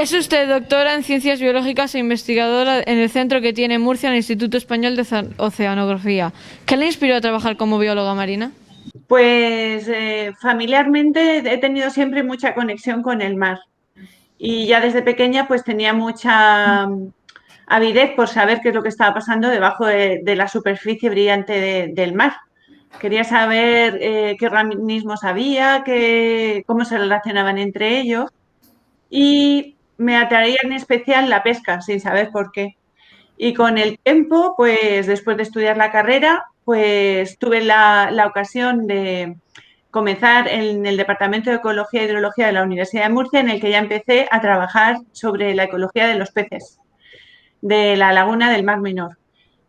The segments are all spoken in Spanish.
Es usted doctora en Ciencias Biológicas e investigadora en el centro que tiene en Murcia el Instituto Español de Oceanografía. ¿Qué le inspiró a trabajar como bióloga marina? Pues familiarmente he tenido siempre mucha conexión con el mar y ya desde pequeña pues tenía mucha avidez por saber qué es lo que estaba pasando debajo de la superficie brillante del mar. Quería saber qué organismos había, cómo se relacionaban entre ellos y me atraía en especial la pesca, sin saber por qué. Y con el tiempo, pues después de estudiar la carrera, pues tuve la ocasión de comenzar en el Departamento de Ecología e Hidrología de la Universidad de Murcia, en el que ya empecé a trabajar sobre la ecología de los peces de la laguna del Mar Menor.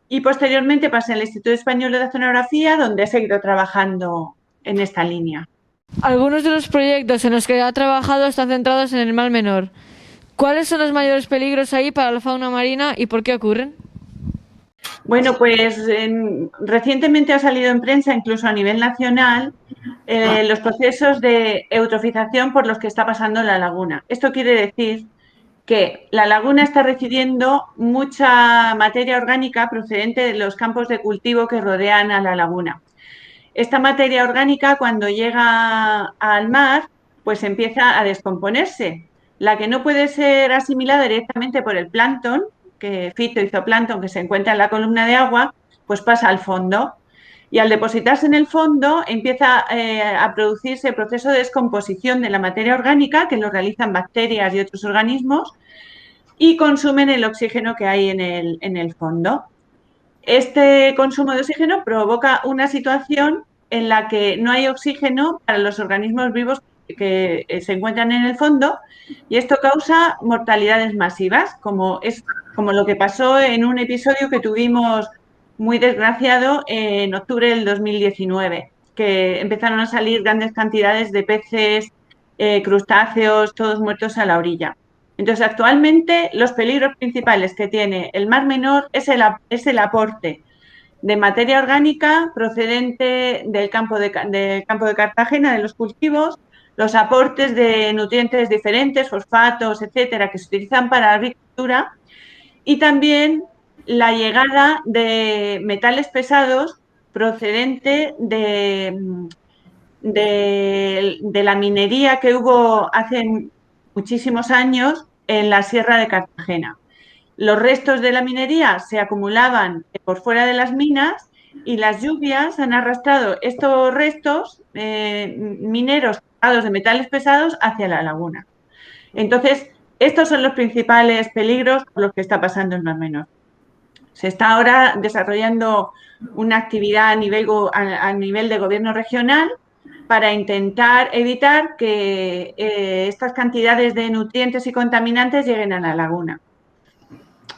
Y posteriormente pasé al Instituto Español de Oceanografía, donde he seguido trabajando en esta línea. Algunos de los proyectos en los que ha trabajado están centrados en el Mar Menor. ¿Cuáles son los mayores peligros ahí para la fauna marina y por qué ocurren? Bueno, pues recientemente ha salido en prensa, incluso a nivel nacional, los procesos de eutrofización por los que está pasando la laguna. Esto quiere decir que la laguna está recibiendo mucha materia orgánica procedente de los campos de cultivo que rodean a la laguna. Esta materia orgánica, cuando llega al mar, pues empieza a descomponerse. La que no puede ser asimilada directamente por el plancton, que fitoplancton que se encuentra en la columna de agua, pues pasa al fondo. Y al depositarse en el fondo empieza a producirse el proceso de descomposición de la materia orgánica, que lo realizan bacterias y otros organismos, y consumen el oxígeno que hay en el fondo. Este consumo de oxígeno provoca una situación en la que no hay oxígeno para los organismos vivos que se encuentran en el fondo y esto causa mortalidades masivas, como lo que pasó en un episodio que tuvimos muy desgraciado en octubre del 2019, que empezaron a salir grandes cantidades de peces, crustáceos, todos muertos a la orilla. Entonces, actualmente los peligros principales que tiene el Mar Menor es el aporte de materia orgánica procedente del campo de Cartagena, de los cultivos, los aportes de nutrientes diferentes, fosfatos, etcétera, que se utilizan para la agricultura, y también la llegada de metales pesados procedente de la minería que hubo hace muchísimos años en la Sierra de Cartagena. Los restos de la minería se acumulaban por fuera de las minas y las lluvias han arrastrado estos restos mineros cargados de metales pesados hacia la laguna. Entonces, estos son los principales peligros por los que está pasando el Mar Menor. Se está ahora desarrollando una actividad a nivel de gobierno regional para intentar evitar que estas cantidades de nutrientes y contaminantes lleguen a la laguna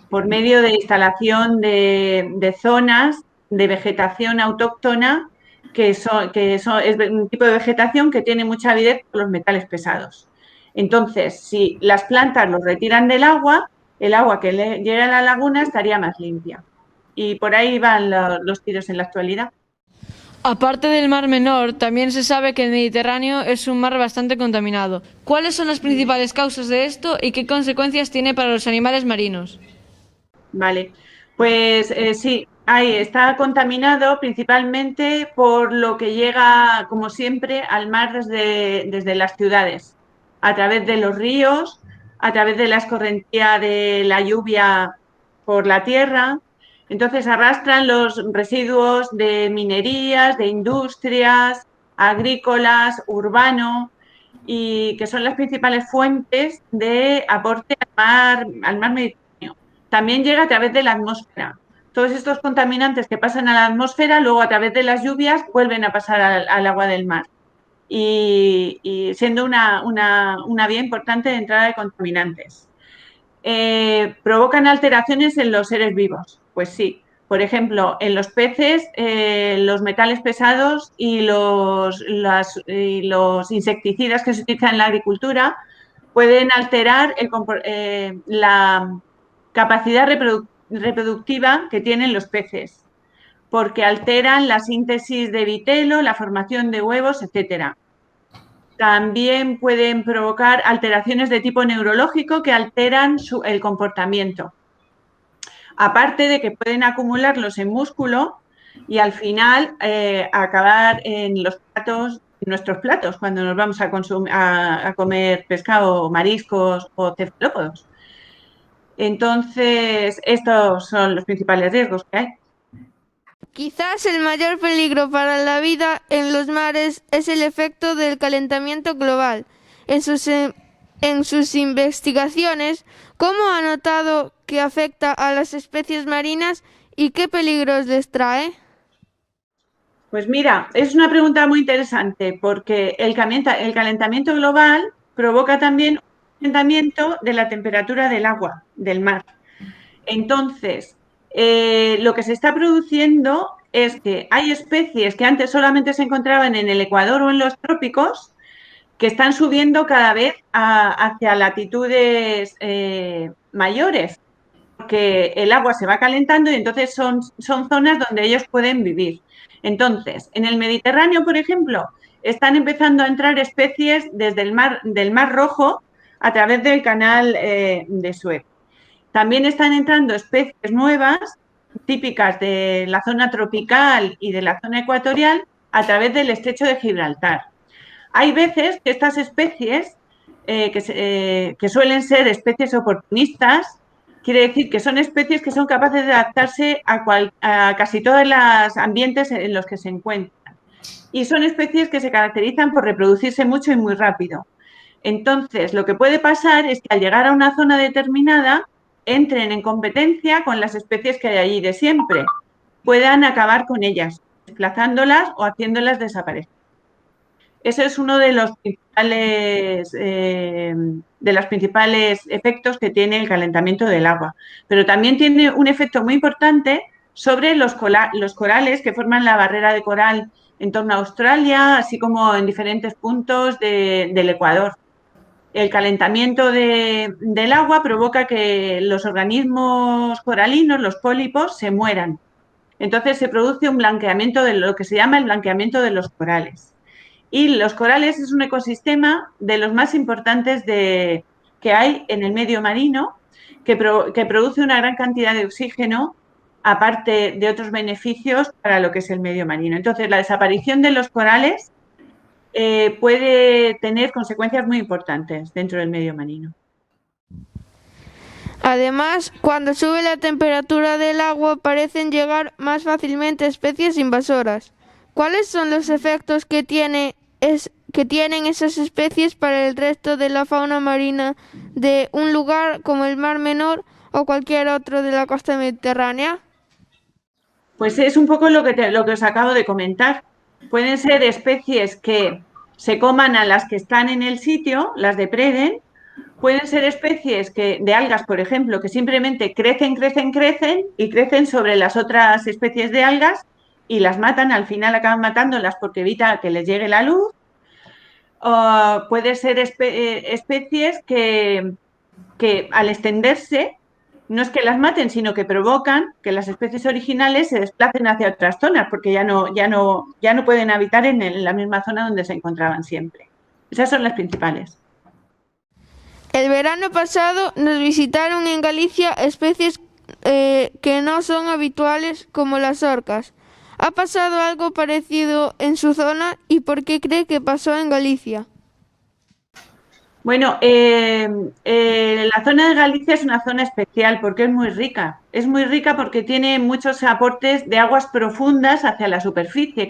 por medio de instalación de zonas de vegetación autóctona es un tipo de vegetación que tiene mucha avidez por los metales pesados. Entonces, si las plantas los retiran del agua, el agua que llega a la laguna estaría más limpia. Y por ahí van los tiros en la actualidad. Aparte del Mar Menor, también se sabe que el Mediterráneo es un mar bastante contaminado. ¿Cuáles son las principales causas de esto y qué consecuencias tiene para los animales marinos? Vale, pues sí, ahí está contaminado principalmente por lo que llega, como siempre, al mar desde las ciudades, a través de los ríos, a través de la escorrentía de la lluvia por la tierra. Entonces arrastran los residuos de minerías, de industrias, agrícolas, urbano, y que son las principales fuentes de aporte al mar Mediterráneo. También llega a través de la atmósfera. Todos estos contaminantes que pasan a la atmósfera, luego a través de las lluvias vuelven a pasar al agua del mar. Y siendo una vía importante de entrada de contaminantes. ¿Provocan alteraciones en los seres vivos? Pues sí. Por ejemplo, en los peces, los metales pesados y los insecticidas que se utilizan en la agricultura pueden alterar la capacidad reproductiva que tienen los peces, porque alteran la síntesis de vitelo, la formación de huevos, etcétera. también pueden provocar alteraciones de tipo neurológico que alteran el comportamiento. Aparte de que pueden acumularlos en músculo y al final acabar en los platos, en nuestros platos, cuando nos vamos a comer pescado, mariscos o cefalópodos. Entonces, estos son los principales riesgos que hay. Quizás el mayor peligro para la vida en los mares es el efecto del calentamiento global. En sus investigaciones, ¿cómo ha notado que afecta a las especies marinas y qué peligros les trae? Pues mira, es una pregunta muy interesante porque el calentamiento global provoca también un calentamiento de la temperatura del agua, del mar. Entonces, lo que se está produciendo es que hay especies que antes solamente se encontraban en el Ecuador o en los trópicos que están subiendo cada vez hacia latitudes mayores, porque el agua se va calentando y entonces son zonas donde ellos pueden vivir. Entonces, en el Mediterráneo, por ejemplo, están empezando a entrar especies desde del Mar Rojo a través del canal de Suez. También están entrando especies nuevas, típicas de la zona tropical y de la zona ecuatorial, a través del estrecho de Gibraltar. Hay veces que estas especies, que suelen ser especies oportunistas, quiere decir que son especies que son capaces de adaptarse a casi todos los ambientes en los que se encuentran. Y son especies que se caracterizan por reproducirse mucho y muy rápido. Entonces, lo que puede pasar es que al llegar a una zona determinada, entren en competencia con las especies que hay allí de siempre. Puedan acabar con ellas, desplazándolas o haciéndolas desaparecer. Ese es uno de los principales efectos que tiene el calentamiento del agua. Pero también tiene un efecto muy importante sobre los corales que forman la barrera de coral en torno a Australia, así como en diferentes puntos del Ecuador. El calentamiento del agua provoca que los organismos coralinos, los pólipos, se mueran. Entonces se produce un blanqueamiento de lo que se llama el blanqueamiento de los corales. Y los corales es un ecosistema de los más importantes que hay en el medio marino, que produce una gran cantidad de oxígeno, aparte de otros beneficios para lo que es el medio marino. Entonces, la desaparición de los corales puede tener consecuencias muy importantes dentro del medio marino. Además, cuando sube la temperatura del agua parecen llegar más fácilmente especies invasoras. ¿Cuáles son los efectos que tienen esas especies para el resto de la fauna marina de un lugar como el Mar Menor o cualquier otro de la costa mediterránea? Pues es un poco lo que os acabo de comentar. Pueden ser especies que se coman a las que están en el sitio, las depreden. Pueden ser especies de algas, por ejemplo, que simplemente crecen y crecen sobre las otras especies de algas y las matan, al final acaban matándolas porque evita que les llegue la luz. O puede ser especies que al extenderse no es que las maten, sino que provocan que las especies originales se desplacen hacia otras zonas porque ya no pueden habitar en la misma zona donde se encontraban siempre. Esas son las principales. El verano pasado nos visitaron en Galicia especies que no son habituales como las orcas. ¿Ha pasado algo parecido en su zona y por qué cree que pasó en Galicia? Bueno, la zona de Galicia es una zona especial porque es muy rica. Es muy rica porque tiene muchos aportes de aguas profundas hacia la superficie,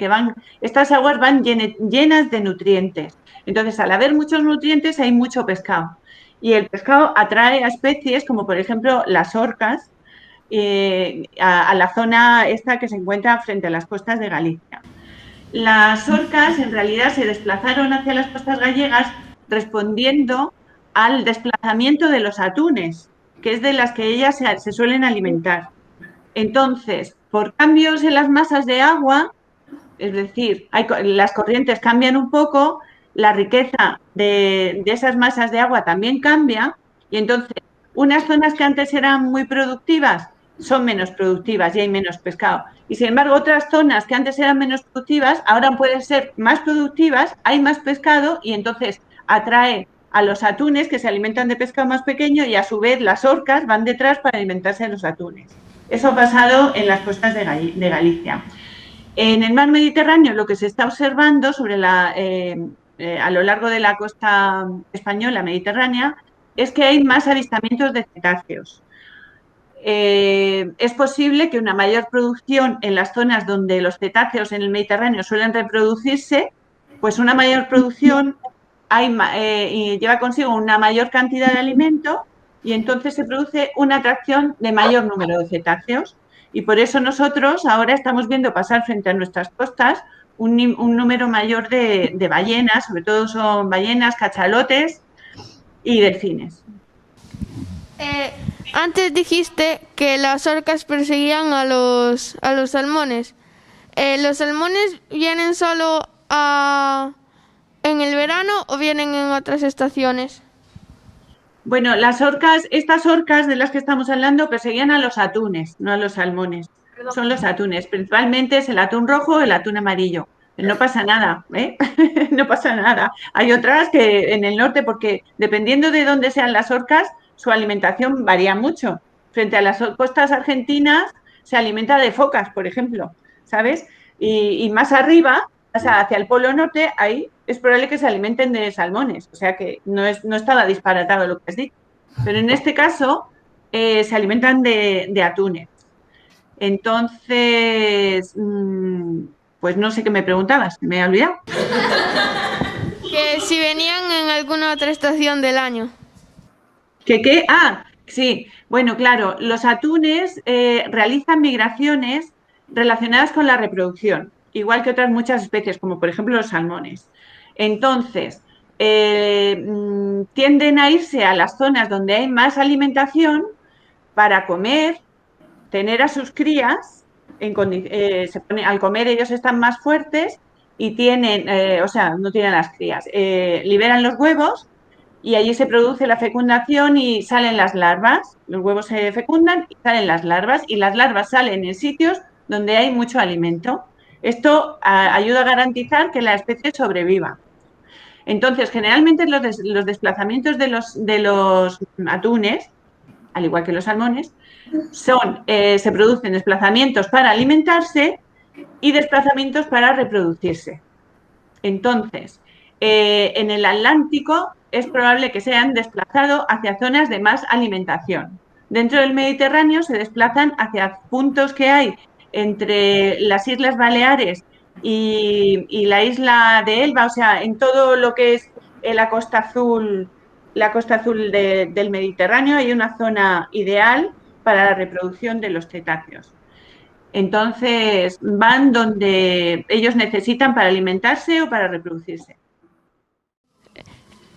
estas aguas van llenas de nutrientes. Entonces, al haber muchos nutrientes, hay mucho pescado. Y el pescado atrae a especies como, por ejemplo, las orcas, a la zona esta que se encuentra frente a las costas de Galicia. Las orcas en realidad se desplazaron hacia las costas gallegas respondiendo al desplazamiento de los atunes, que es de las que ellas se suelen alimentar. Entonces, por cambios en las masas de agua, es decir, las corrientes cambian un poco, la riqueza de esas masas de agua también cambia y entonces unas zonas que antes eran muy productivas son menos productivas y hay menos pescado. Y sin embargo, otras zonas que antes eran menos productivas, ahora pueden ser más productivas, hay más pescado y entonces atrae a los atunes que se alimentan de pescado más pequeño y a su vez las orcas van detrás para alimentarse de los atunes. Eso ha pasado en las costas de Galicia. En el mar Mediterráneo lo que se está observando a lo largo de la costa española mediterránea es que hay más avistamientos de cetáceos. Es posible que una mayor producción en las zonas donde los cetáceos en el Mediterráneo suelen reproducirse, pues una mayor producción lleva consigo una mayor cantidad de alimento y entonces se produce una atracción de mayor número de cetáceos. Y por eso nosotros ahora estamos viendo pasar frente a nuestras costas un número mayor de ballenas, sobre todo son ballenas, cachalotes y delfines. Antes dijiste que las orcas perseguían a los salmones. ¿Los salmones vienen solo en el verano o vienen en otras estaciones? Bueno, estas orcas de las que estamos hablando perseguían a los atunes, no a los salmones. Son los atunes, principalmente es el atún rojo o el atún amarillo. No pasa nada, ¿eh? No pasa nada. Hay otras que en el norte, porque dependiendo de dónde sean las orcas, su alimentación varía mucho. Frente a las costas argentinas se alimenta de focas, por ejemplo, ¿sabes? Y más arriba, o sea, hacia el polo norte, ahí es probable que se alimenten de salmones. O sea que no estaba disparatado lo que has dicho. Pero en este caso se alimentan de atunes. Entonces, pues no sé qué me preguntabas, me he olvidado. Que si venían en alguna otra estación del año. ¿Qué? Ah, sí. Bueno, claro, los atunes realizan migraciones relacionadas con la reproducción, igual que otras muchas especies, como por ejemplo los salmones. Entonces, tienden a irse a las zonas donde hay más alimentación para comer, tener a sus crías, al comer ellos están más fuertes y o sea, no tienen las crías, liberan los huevos y allí se produce la fecundación y salen las larvas. Los huevos se fecundan y salen las larvas y las larvas salen en sitios donde hay mucho alimento. Esto ayuda a garantizar que la especie sobreviva. Entonces, generalmente los desplazamientos de los atunes, al igual que los salmones, se producen desplazamientos para alimentarse y desplazamientos para reproducirse. Entonces, en el Atlántico es probable que se hayan desplazado hacia zonas de más alimentación. Dentro del Mediterráneo se desplazan hacia puntos que hay entre las Islas Baleares y la isla de Elba, o sea, en todo lo que es la costa azul del Mediterráneo hay una zona ideal para la reproducción de los cetáceos. Entonces, van donde ellos necesitan para alimentarse o para reproducirse.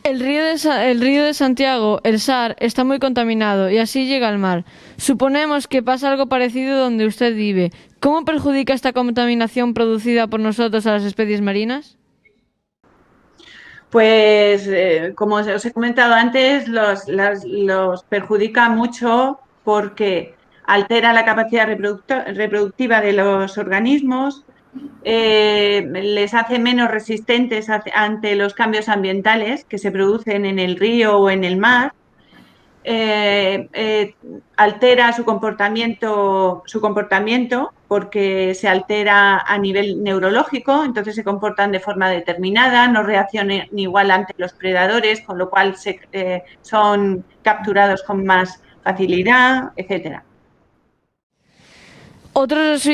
El río de Santiago, el Sar, está muy contaminado y así llega al mar. Suponemos que pasa algo parecido donde usted vive. ¿Cómo perjudica esta contaminación producida por nosotros a las especies marinas? Pues, como os he comentado antes, los perjudica mucho porque altera la capacidad reproductiva de los organismos, les hace menos resistentes ante los cambios ambientales que se producen en el río o en el mar, altera su comportamiento porque se altera a nivel neurológico, entonces se comportan de forma determinada, no reaccionan igual ante los predadores, con lo cual son capturados con más facilidad, etcétera. Otros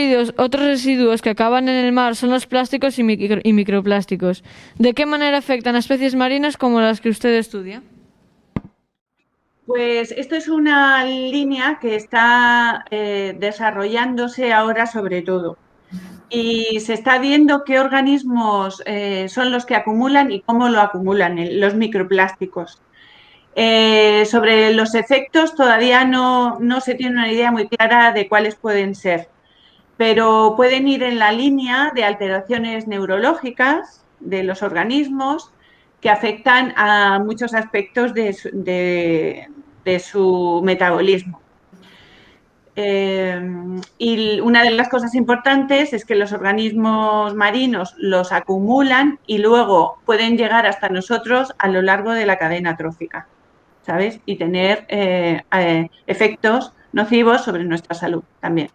residuos que acaban en el mar son los plásticos y microplásticos. ¿De qué manera afectan a especies marinas como las que usted estudia? Pues esto es una línea que está desarrollándose ahora sobre todo y se está viendo qué organismos son los que acumulan y cómo lo acumulan los microplásticos. Sobre los efectos todavía no se tiene una idea muy clara de cuáles pueden ser, pero pueden ir en la línea de alteraciones neurológicas de los organismos que afectan a muchos aspectos de su metabolismo. Y una de las cosas importantes es que los organismos marinos los acumulan y luego pueden llegar hasta nosotros a lo largo de la cadena trófica, ¿sabes? Y tener efectos nocivos sobre nuestra salud también.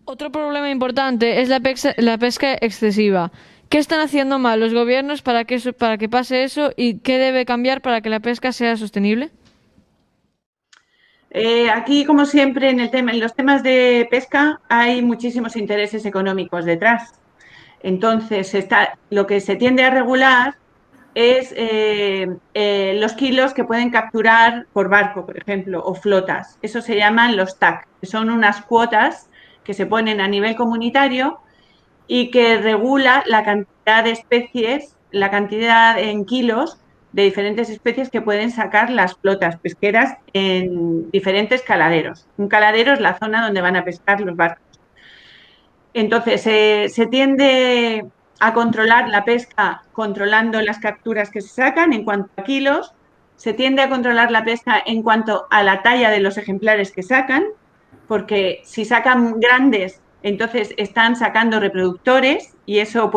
Otro problema importante es la pesca excesiva. ¿Qué están haciendo mal los gobiernos para que pase eso y qué debe cambiar para que la pesca sea sostenible? Aquí, como siempre, en los temas de pesca hay muchísimos intereses económicos detrás. Entonces, lo que se tiende a regular es los kilos que pueden capturar por barco, por ejemplo, o flotas. Eso se llaman los TAC, que son unas cuotas que se ponen a nivel comunitario y que regula la cantidad de especies, la cantidad en kilos de diferentes especies que pueden sacar las flotas pesqueras en diferentes caladeros. Un caladero es la zona donde van a pescar los barcos. Entonces, se tiende a controlar la pesca controlando las capturas que se sacan en cuanto a kilos, se tiende a controlar la pesca en cuanto a la talla de los ejemplares que sacan, porque si sacan grandes, entonces están sacando reproductores y eso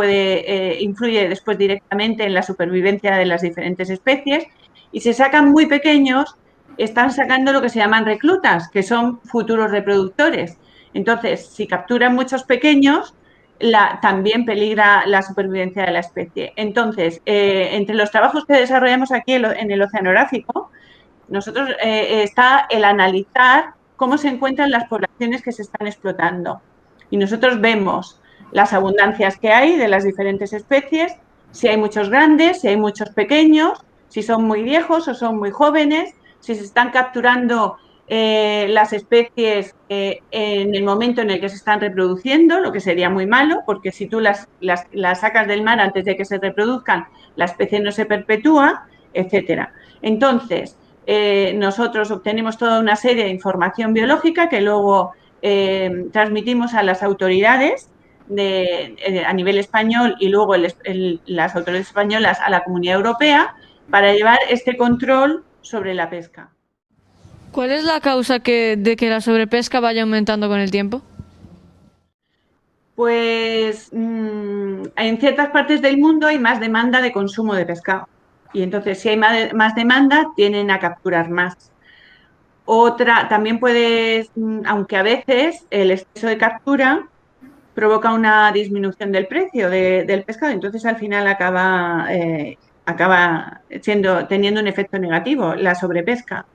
influye después directamente en la supervivencia de las diferentes especies. Y si sacan muy pequeños, están sacando lo que se llaman reclutas, que son futuros reproductores. Entonces, si capturan muchos pequeños, también peligra la supervivencia de la especie. Entonces, entre los trabajos que desarrollamos aquí en el oceanográfico, nosotros está el analizar cómo se encuentran las poblaciones que se están explotando. Y nosotros vemos las abundancias que hay de las diferentes especies, si hay muchos grandes, si hay muchos pequeños, si son muy viejos o son muy jóvenes, si se están capturando las especies en el momento en el que se están reproduciendo, lo que sería muy malo, porque si tú las sacas del mar antes de que se reproduzcan, la especie no se perpetúa, etcétera. Entonces, nosotros obtenemos toda una serie de información biológica que luego transmitimos a las autoridades a nivel español y luego las autoridades españolas a la Comunidad Europea para llevar este control sobre la pesca. ¿Cuál es la causa de que la sobrepesca vaya aumentando con el tiempo? Pues en ciertas partes del mundo hay más demanda de consumo de pescado y entonces si hay más demanda tienden a capturar más. También aunque a veces el exceso de captura provoca una disminución del precio del pescado, entonces al final acaba teniendo un efecto negativo, la sobrepesca.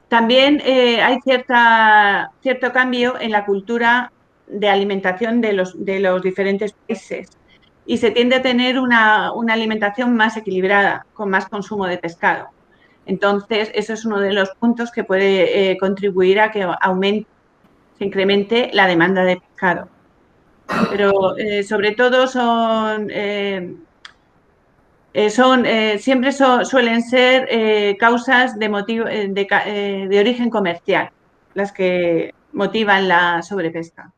También hay cierto cambio en la cultura de alimentación de los diferentes países y se tiende a tener una alimentación más equilibrada, con más consumo de pescado. Entonces, eso es uno de los puntos que puede contribuir a que se incremente la demanda de pescado. Pero sobre todo suelen ser causas de origen comercial las que motivan la sobrepesca.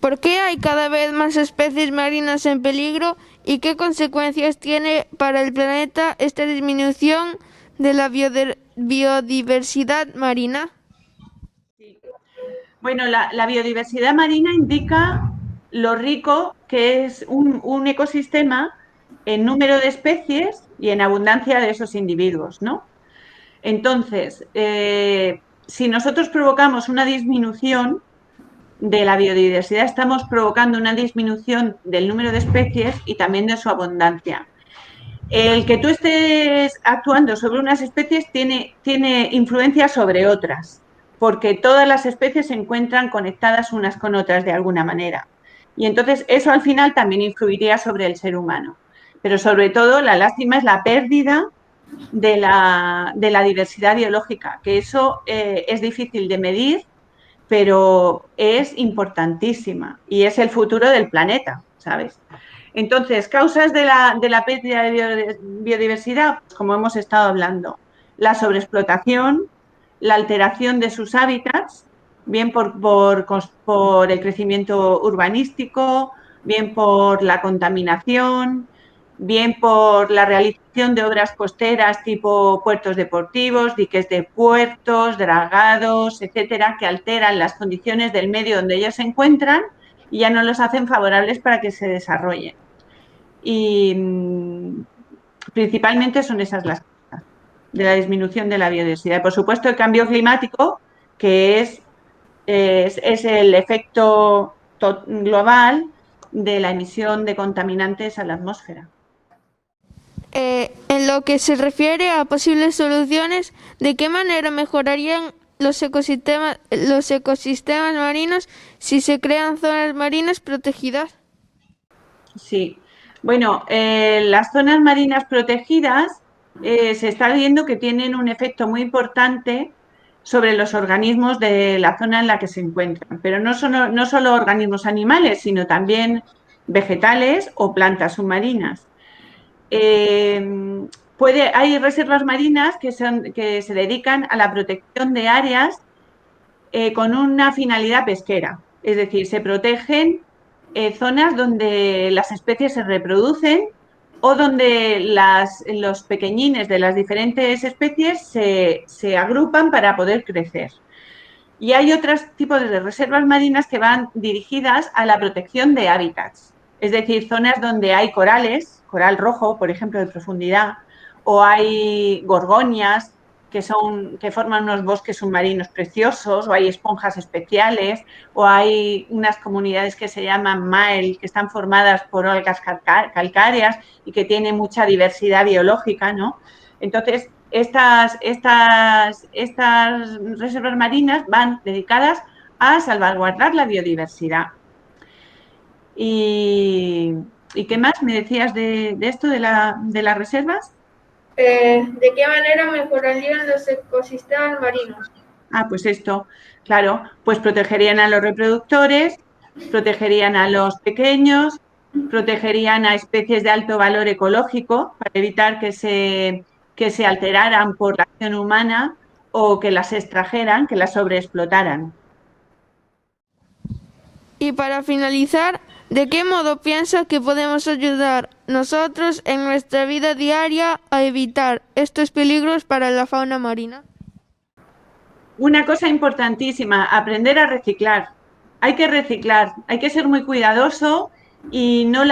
¿Por qué hay cada vez más especies marinas en peligro y qué consecuencias tiene para el planeta esta disminución de la biodiversidad marina? Bueno, la biodiversidad marina indica lo rico que es un ecosistema en número de especies y en abundancia de esos individuos, ¿no? Entonces, si nosotros provocamos una disminución de la biodiversidad, estamos provocando una disminución del número de especies y también de su abundancia. El que tú estés actuando sobre unas especies tiene influencia sobre otras, porque todas las especies se encuentran conectadas unas con otras de alguna manera. Y entonces eso al final también influiría sobre el ser humano. Pero sobre todo la lástima es la pérdida de la diversidad biológica, que eso es difícil de medir, pero es importantísima y es el futuro del planeta, ¿sabes? Entonces, causas de la pérdida de biodiversidad, pues como hemos estado hablando, la sobreexplotación, la alteración de sus hábitats, bien por el crecimiento urbanístico, bien por la contaminación, bien por la realización de obras costeras tipo puertos deportivos, diques de puertos, dragados, etcétera, que alteran las condiciones del medio donde ellos se encuentran y ya no los hacen favorables para que se desarrollen. Y principalmente son esas las causas de la disminución de la biodiversidad. Por supuesto, el cambio climático, que es el efecto global de la emisión de contaminantes a la atmósfera. En lo que se refiere a posibles soluciones, ¿de qué manera mejorarían los ecosistemas marinos si se crean zonas marinas protegidas? Sí. Bueno, las zonas marinas protegidas se está viendo que tienen un efecto muy importante sobre los organismos de la zona en la que se encuentran, pero no solo organismos animales, sino también vegetales o plantas submarinas. Hay reservas marinas que se dedican a la protección de áreas con una finalidad pesquera, es decir, se protegen zonas donde las especies se reproducen o donde los pequeñines de las diferentes especies se agrupan para poder crecer. Y hay otros tipos de reservas marinas que van dirigidas a la protección de hábitats, es decir, zonas donde hay corales, coral rojo, por ejemplo, de profundidad, o hay gorgonias que forman unos bosques submarinos preciosos, o hay esponjas especiales, o hay unas comunidades que se llaman MAEL, que están formadas por algas calcáreas y que tienen mucha diversidad biológica, ¿no? Entonces, estas reservas marinas van dedicadas a salvaguardar la biodiversidad. ¿Y qué más me decías de esto, de las reservas? ¿De qué manera mejorarían los ecosistemas marinos? Pues esto, claro, pues protegerían a los reproductores, protegerían a los pequeños, protegerían a especies de alto valor ecológico para evitar que se alteraran por la acción humana o que las extrajeran, que las sobreexplotaran. Y para finalizar, ¿de qué modo piensa que podemos ayudar nosotros en nuestra vida diaria a evitar estos peligros para la fauna marina? Una cosa importantísima, aprender a reciclar. Hay que reciclar, hay que ser muy cuidadoso y no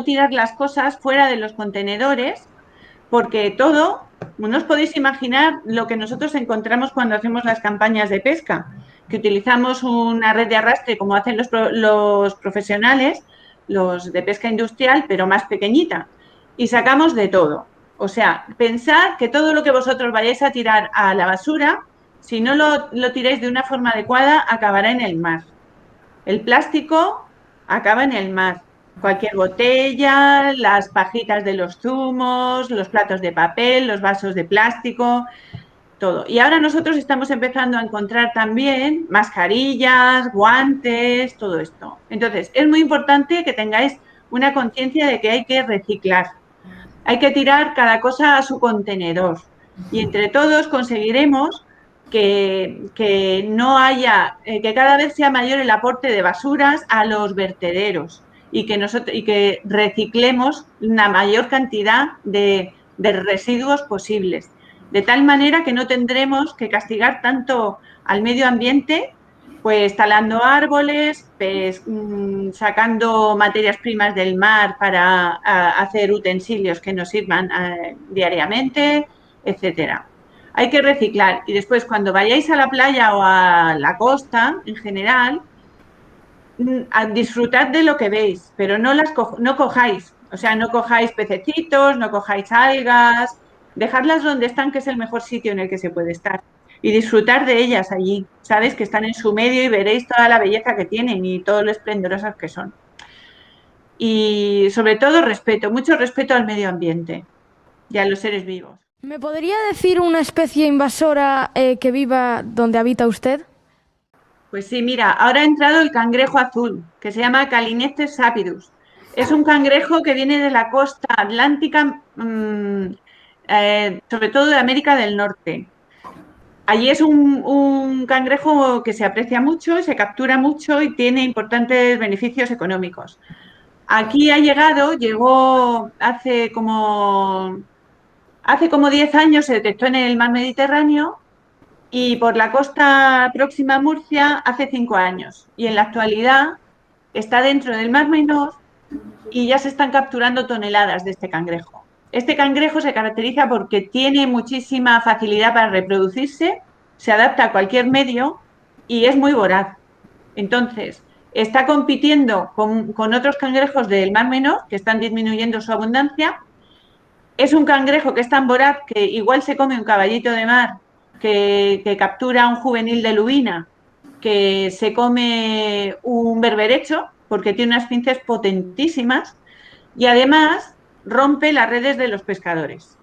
tirar las cosas fuera de los contenedores, porque no os podéis imaginar lo que nosotros encontramos cuando hacemos las campañas de pesca, que utilizamos una red de arrastre como hacen los profesionales, los de pesca industrial, pero más pequeñita, y sacamos de todo. O sea, pensad que todo lo que vosotros vayáis a tirar a la basura, si no lo tiráis de una forma adecuada, acabará en el mar. El plástico acaba en el mar. Cualquier botella, las pajitas de los zumos, los platos de papel, los vasos de plástico, todo. Y ahora nosotros estamos empezando a encontrar también mascarillas, guantes, todo esto. Entonces, es muy importante que tengáis una conciencia de que hay que reciclar. Hay que tirar cada cosa a su contenedor. Y entre todos conseguiremos que no haya, que cada vez sea mayor el aporte de basuras a los vertederos y que reciclemos una mayor cantidad de residuos posibles, de tal manera que no tendremos que castigar tanto al medio ambiente, pues talando árboles, sacando materias primas del mar para hacer utensilios que nos sirvan diariamente, etcétera. Hay que reciclar y después cuando vayáis a la playa o a la costa en general, disfrutad de lo que veis, pero no cojáis, o sea, no cojáis pececitos, no cojáis algas, dejadlas donde están, que es el mejor sitio en el que se puede estar, y disfrutar de ellas allí, sabes que están en su medio y veréis toda la belleza que tienen y todo lo esplendorosas que son. Y sobre todo mucho respeto al medio ambiente y a los seres vivos. ¿Me podría decir una especie invasora que viva donde habita usted? Pues sí, mira, ahora ha entrado el cangrejo azul, que se llama Calinectes sapidus. Es un cangrejo que viene de la costa atlántica, sobre todo de América del Norte. Allí es un cangrejo que se aprecia mucho, se captura mucho y tiene importantes beneficios económicos. Aquí llegó hace como 10 años, se detectó en el mar Mediterráneo y por la costa próxima a Murcia hace 5 años. Y en la actualidad está dentro del Mar Menor y ya se están capturando toneladas de este cangrejo. Este cangrejo se caracteriza porque tiene muchísima facilidad para reproducirse, se adapta a cualquier medio y es muy voraz. Entonces, está compitiendo con otros cangrejos del Mar Menor que están disminuyendo su abundancia. Es un cangrejo que es tan voraz que igual se come un caballito de mar que captura un juvenil de lubina, que se come un berberecho, porque tiene unas pinzas potentísimas, y además rompe las redes de los pescadores.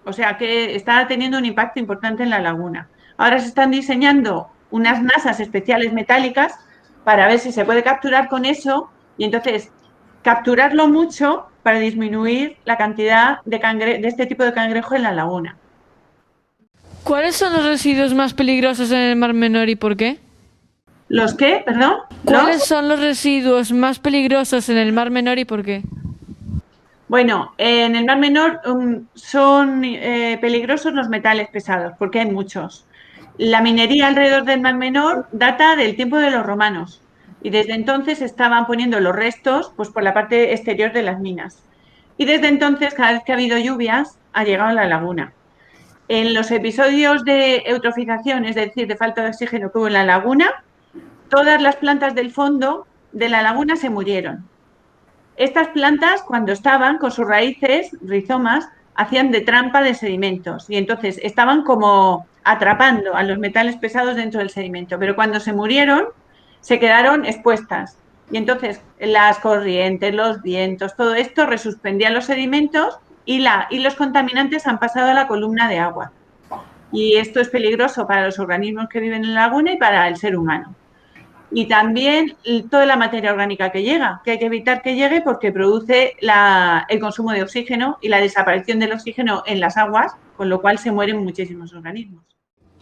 O sea que está teniendo un impacto importante en la laguna. Ahora se están diseñando unas nasas especiales metálicas para ver si se puede capturar con eso y entonces capturarlo mucho para disminuir la cantidad de este tipo de cangrejo en la laguna. ¿Cuáles son los residuos más peligrosos en el Mar Menor y por qué? ¿Los qué? ¿Perdón? ¿Cuáles son los residuos más peligrosos en el Mar Menor y por qué? Bueno, en el Mar Menor son peligrosos los metales pesados, porque hay muchos. La minería alrededor del Mar Menor data del tiempo de los romanos y desde entonces estaban poniendo los restos pues, por la parte exterior de las minas. Y desde entonces, cada vez que ha habido lluvias, ha llegado a la laguna. En los episodios de eutrofización, es decir, de falta de oxígeno que hubo en la laguna, todas las plantas del fondo de la laguna se murieron. Estas plantas, cuando estaban con sus raíces, rizomas, hacían de trampa de sedimentos y entonces estaban como atrapando a los metales pesados dentro del sedimento, pero cuando se murieron, se quedaron expuestas. Y entonces las corrientes, los vientos, todo esto resuspendía los sedimentos y los contaminantes han pasado a la columna de agua. Y esto es peligroso para los organismos que viven en la laguna y para el ser humano. Y también toda la materia orgánica que llega, que hay que evitar que llegue porque produce el consumo de oxígeno y la desaparición del oxígeno en las aguas, con lo cual se mueren muchísimos organismos.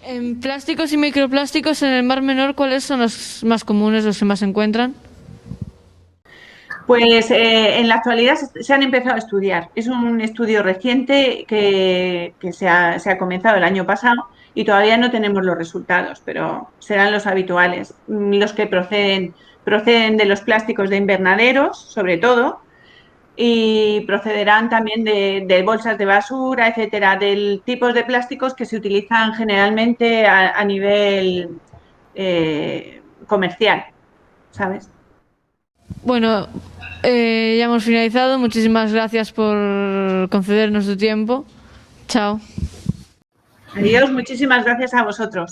En plásticos y microplásticos en el Mar Menor, ¿cuáles son los más comunes, los que más se encuentran? Pues en la actualidad se han empezado a estudiar. Es un estudio reciente que se ha comenzado el año pasado y todavía no tenemos los resultados, pero serán los habituales. Los que proceden de los plásticos de invernaderos, sobre todo, y procederán también de bolsas de basura, etcétera, del tipos de plásticos que se utilizan generalmente a nivel comercial, ¿sabes? Bueno, ya hemos finalizado. Muchísimas gracias por concedernos tu tiempo. Chao. Adiós, muchísimas gracias a vosotros.